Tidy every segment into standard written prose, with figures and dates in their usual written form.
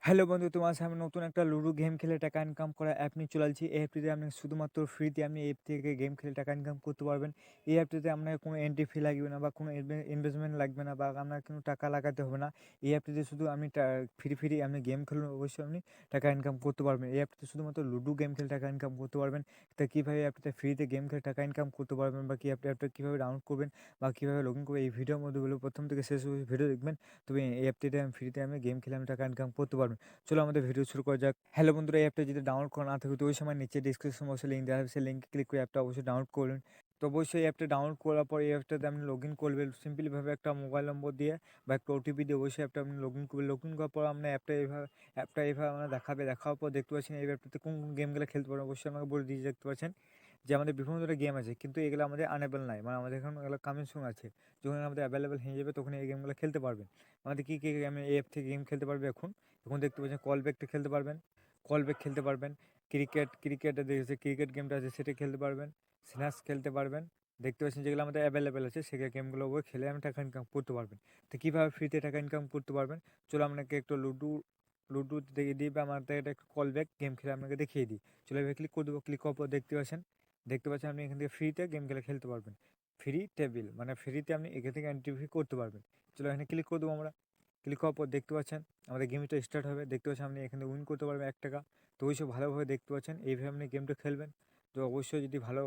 Hello বন্ধু, তোমার সামনে নতুন একটা লুডো গেম খেলে টাকা ইনকাম করা অ্যাপ নিয়ে চলে আসছি। এই অ্যাপটিতে আপনি শুধুমাত্র ফ্রিতে আপনি এই অ্যাপ থেকে গেম খেলে টাকা ইনকাম করতে পারবেন। এই অ্যাপটিতে আপনার কোনো এন্ট্রি ফি লাগবে না বা কোনো ইনভেস্টমেন্ট লাগবে না বা আপনার কোনো টাকা লাগাতে হবে না। এই অ্যাপটিতে শুধু আপনি ফ্রি আপনি গেম খেলুন, অবশ্যই আপনি টাকা ইনকাম করতে পারবেন। এই অ্যাপটিতে শুধুমাত্র লুডো গেম খেলে টাকা ইনকাম করতে পারবেন। তা কীভাবে অ্যাপটিতে ফ্রিতে গেম খেলে টাকা ইনকাম করতে পারবেন বা কি অ্যাপটা কীভাবে ডাউনলোড করবেন বা কীভাবে লগ ইন করবেন, এই ভিডিওর মধ্যে বলে প্রথম থেকে শেষ ভিডিও দেখবেন। তবে এই অ্যাপটিতে আমি ফ্রিতে আমি গেম খেলে আমি টাকা ইনকাম করতে পারবেন। চলো আমাদের ভিডিও শুরু করা যাক। হ্যালো বন্ধুরা, এই অ্যাপটা যদি ডাউনলোড করা না থাকে তো ওই সময় নিচে ডিসক্রিপশন বক্সে লিঙ্ক দেওয়া হবে, সেই লিঙ্কে ক্লিক করে অ্যাপটা অবশ্যই ডাউনলোড করবেন। তো অবশ্যই এই অ্যাপটা ডাউনলোড করার পর এই অ্যাপটাতে আপনি লগ ইন করবেন সিম্পলিভাবে একটা মোবাইল নম্বর দিয়ে বা একটা ওটিপি দিয়ে অবশ্যই অ্যাপটা আপনি লগ ইন করবেন। লগ ইন করার পর আপনার অ্যাপটা এইভাবে আমরা দেখাবে। দেখার পর দেখতে পাচ্ছেন এই অ্যাপটাতে কোন কোন গেমগুলো খেলতে পারবেন অবশ্যই আমাকে বলে দিয়ে দেখতে পাচ্ছেন যে আমাদের বিভিন্ন ধরনের গেম আছে, কিন্তু এগুলো আমাদের আনেবল নাই, মানে আমাদের এখন এগুলো কামিং সুন আছে। যখন আমাদের অ্যাভেলেবেল হয়ে যাবে তখন এই গেমগুলো খেলতে পারবেন। আমাদের কী কী গেম এই অ্যাপ থেকে গেম খেলতে পারবে এখন এখন দেখতে পাচ্ছেন কল ব্যাকটা খেলতে পারবেন, কল ব্যাক খেলতে পারবেন। ক্রিকেটে দেখেছে ক্রিকেট গেমটা আছে সেটা খেলতে পারবেন। স্ন্যাচ খেলতে পারবেন। দেখতে পাচ্ছেন যেগুলো আমাদের অ্যাভেলেবেল আছে সেই গেমগুলো ওই খেলে আমি টাকা ইনকাম করতে পারবেন। তো কীভাবে ফ্রিতে টাকা ইনকাম করতে পারবেন, চলো আপনাকে একটু লুডো দিয়ে দিই বা আমাদের একটা একটু কল ব্যাক গেম খেলে আপনাকে দেখিয়ে দিই। চলো এবার ক্লিক করে দেবো। ক্লিক করার পর দেখতে পাচ্ছেন আপনি এখান থেকে ফ্রিতে গেম খেলে খেলতে পারবেন। ফ্রি টেবিল মানে ফ্রিতে আপনি এখান থেকে এন্ট্রি করতে পারবেন। চলো এখানে ক্লিক করে দেবো আমরা। ক্লিক করার পর দেখতে পাচ্ছেন আমাদের গেমটা স্টার্ট হবে। দেখতে পাচ্ছেন আপনি এখানে উইন করতে পারবেন 1 টাকা। তো অবশ্যই ভালোভাবে দেখতে পাচ্ছেন এইভাবে আপনি গেমটা খেলবেন। তো অবশ্যই যদি ভালো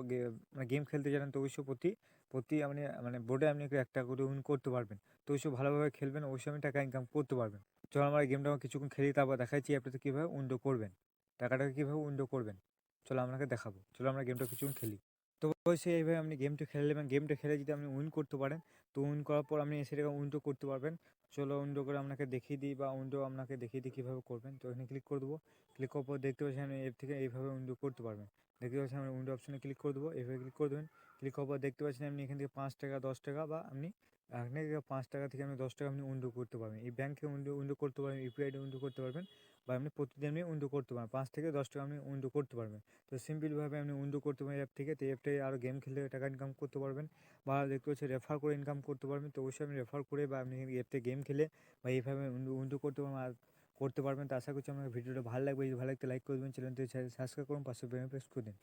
মানে গেম খেলতে জানেন তো অবশ্যই প্রতি প্রতি আপনি মানে বোর্ডে আপনি 1 টাকা করে উইন করতে পারবেন। তো অবশ্যই ভালোভাবে খেলবেন, অবশ্যই আপনি টাকা ইনকাম করতে পারবেন। চলো আমরা গেমটা কিছুক্ষণ খেলি, তারপর দেখাচ্ছি আপনাদের কীভাবে উইন্ডো করবেন, টাকাটাকে কীভাবে উইন্ডো করবেন। চলো আপনাকে দেখাবো। চলো আমরা গেমটা কিছুক্ষণ খেলি। তো অবশ্যই এইভাবে আপনি গেমটা খেলে নেবেন। গেমটা খেলে যদি আপনি উইন করতে পারেন তো উইন করার পর আপনি সেটাকে উইন্ডো করতে পারবেন। চলো উইন্ডো করে আপনাকে দেখিয়ে দিই বা উইন্ডো আপনাকে দেখিয়ে দিই কীভাবে করবেন। তো এখানে ক্লিক করে দেবো। ক্লিক করার পর দেখতে পাচ্ছেন আপনি এর থেকে এইভাবে উইন্ডো করতে পারবেন। দেখতে পাচ্ছেন আমি উইন্ডো অপশনে ক্লিক করে দেবো। এইভাবে ক্লিক করে দেবেন। ক্লিক করার পর দেখতে পাচ্ছেন আপনি এখান থেকে 5 টাকা 10 টাকা বা আপনি এখানে 5 টাকা থেকে আপনি 10 টাকা আপনি উইন্ডো করতে পারবেন। এই ব্যাংকে উইন্ডো করতে পারবেন, ইউপিআইডি উইন্ডো করতে পারবেন বা আপনি প্রতিদিন আপনি উইন্ডো করতে পারবেন। 5 থেকে 10 টাকা আপনি উইন্ডো করতে পারবেন। তো সিম্পলভাবে আপনি উইন্ডো করতে পারেন অ্যাপ থেকে। তো অ্যাপটাই আরও গেম খেলে টাকা ইনকাম করতে পারবেন বা দেখতে পাচ্ছি রেফার করে ইনকাম করতে পারবেন। তো অবশ্যই আপনি রেফার করে বা আপনি অ্যাপতে গেম খেলে বা এইভাবে উইন্ডো করতে পারবেন আর করতে পারবেন। তো আশা করছি আমার ভিডিওটা ভালো লাগবে। যদি ভালো লাগতে লাইক করে দেবেন, চ্যানেলটি সাবস্ক্রাইব করুন, পাশে বেল প্রেস করে দিন।